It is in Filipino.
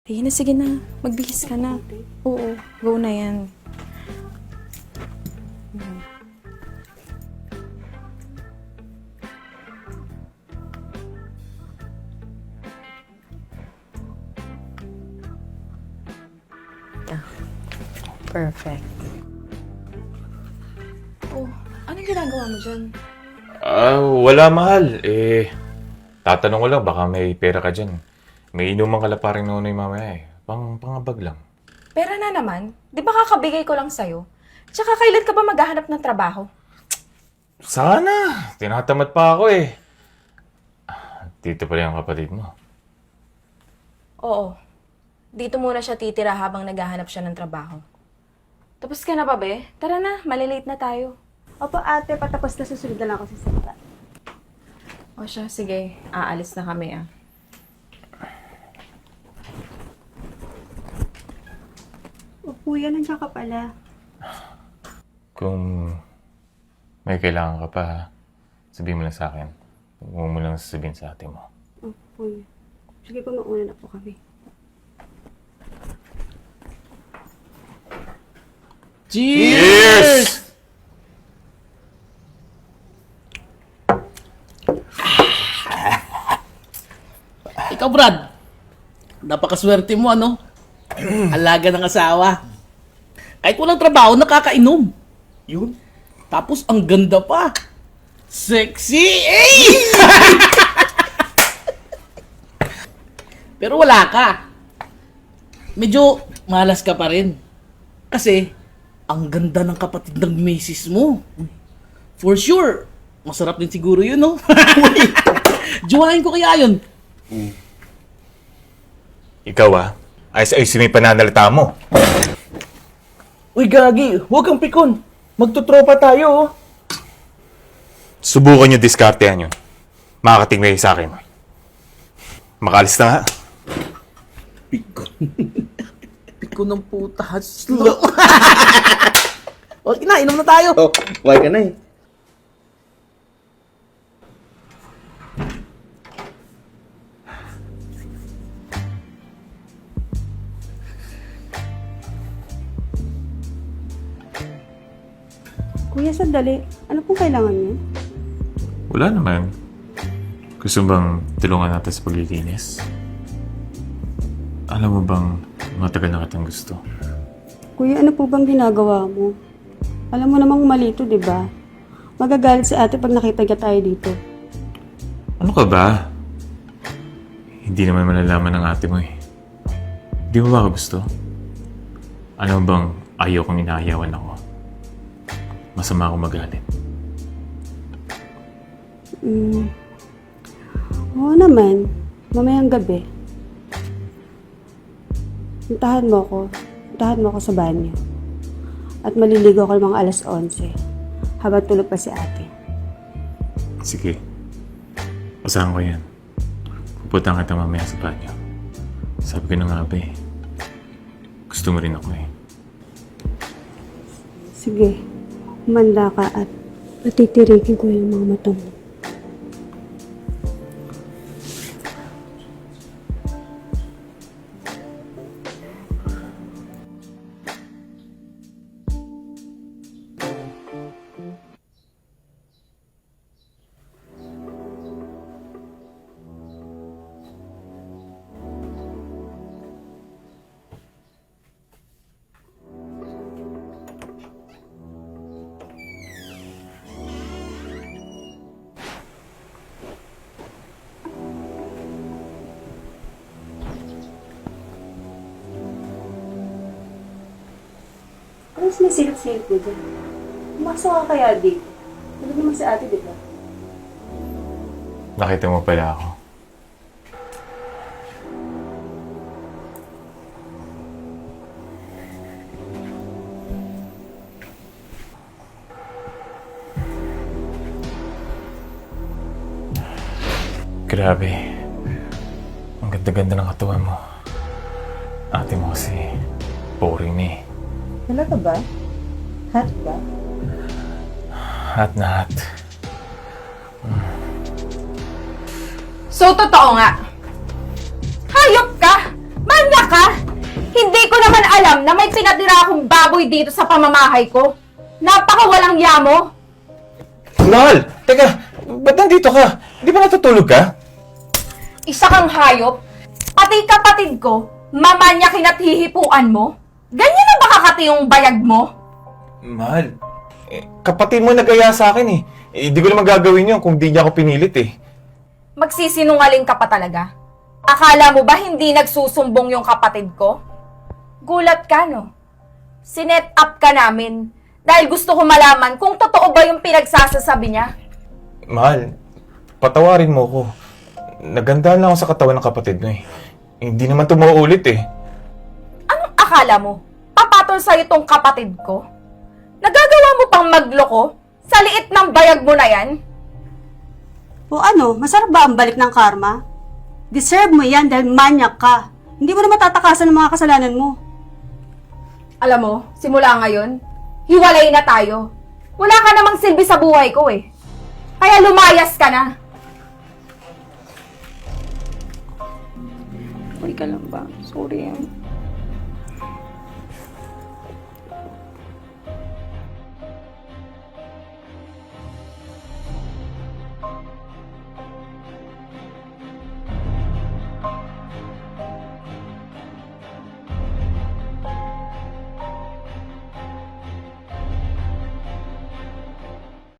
Sige na. Magbihis ka na. Oo, go na yan. Perfect. Oh, anong ginagawa mo dyan? Wala mahal. Tatanong ko lang, baka may pera ka dyan. May inuman ka la paring nonoy mamaya eh. Pangabag lang. Pera na naman. Di ba kakabigay ko lang sa'yo? Tsaka kailan ka ba maghahanap ng trabaho? Sana! Tinatamad pa ako eh. Dito pala yung kapatid mo. Oo. Dito muna siya titira habang naghahanap siya ng trabaho. Tapos ka na ba, be? Tara na, malilate na tayo. Opo ate, patapos na susunod na lang ako sa salita. O siya, sige. Aalis na kami ah. O kuya, nandiyan ka pala. Kung may kailangan ka pa, sabihin mo lang sa akin. Huwag mo lang sasabihin sa ate mo. O kuya. Sige po, mauna na po kami. Cheers! Ikaw, Brad. Napakaswerte mo, ano? Alaga ng asawa. Kahit walang trabaho, nakakainom. Yun. Tapos, ang ganda pa. Sexy! Eh! Pero wala ka. Medyo malas ka pa rin. Kasi, ang ganda ng kapatid ng misis mo. For sure, masarap din siguro yun, no? Juwain ko kaya yun. Ikaw ayos-ayos may pananalita mo. Uy, Gagi, huwag kang pikon. Magtutropa tayo, oh. Subukan nyo diskartehan yun. Makakating kayo sa akin. Makalis na nga. Piko ng puta. Slow. O, inom na tayo. Oh, why ka na eh. Kuya, sandali. Ano pong kailangan niyo? Wala naman. Gusto bang tulungan natin sa paglilinis? Alam mo bang matagal na kitang gusto? Kuya, ano po bang ginagawa mo? Alam mo namang mali ito, di ba? Magagalit si ate pag nakita niya tayo dito. Ano ka ba? Hindi naman malalaman ng ate mo eh. Di mo ba ako gusto? Alam mo bang ayaw kong inahayawan ako? Masama ako magalit. Oo naman. Mamayang gabi. Puntahan mo ako sa banyo. At maliligo ako ng mga alas 11. Habang tulog pa si ate. Sige. Usahan ko yan. Pupuntahan kita mamaya sa banyo. Sabi ko na nga ba eh. Gusto mo rin ako eh. Sige. Manda ka at patitirigin ko yung mga mata mo. Ano sinisilip-silip mo dyan? Pumasok ka kaya dito? Tulog naman si ate, di ba? Nakita mo pala ako. Grabe. Ang ganda-ganda ng katawan mo. Ate mo kasi boring na eh. Talaga ba? Hot ba? Hot na hot. So, totoo nga. Hayop ka! Manya ka! alam na may pinatira akong baboy dito sa pamamahay ko? Napakawalang yamo! Mahal! Teka, ba't nandito ka? Di ba natutulog ka? Isa kang hayop, pati kapatid ko, mamanyakin at hihipuan mo? Ganyan na ba kakati yung bayag mo? Mahal, kapatid mo nag-aya sa akin eh. Hindi ko naman gagawin yun kung di niya ako pinilit eh. Magsisinungaling ka pa talaga? Akala mo ba hindi nagsusumbong yung kapatid ko? Gulat ka, no? Sinet up ka namin dahil gusto ko malaman kung totoo ba yung pinagsasasabi niya. Mahal, patawarin mo ko. Nagandahan lang ako sa katawan ng kapatid mo eh. Hindi naman ito mauulit eh. Anong akala mo? Papatol sa'yo tong kapatid ko? Nagagawa mo pang magloko sa liit ng bayag mo na yan? O ano, masarap ba ang balik ng karma? Deserve mo yan dahil manyak ka. Hindi mo na matatakasan ng mga kasalanan mo. Alam mo, simula ngayon, hiwalay na tayo. Wala ka namang silbi sa buhay ko eh. Kaya lumayas ka na. Okay ka lang ba? Sorry.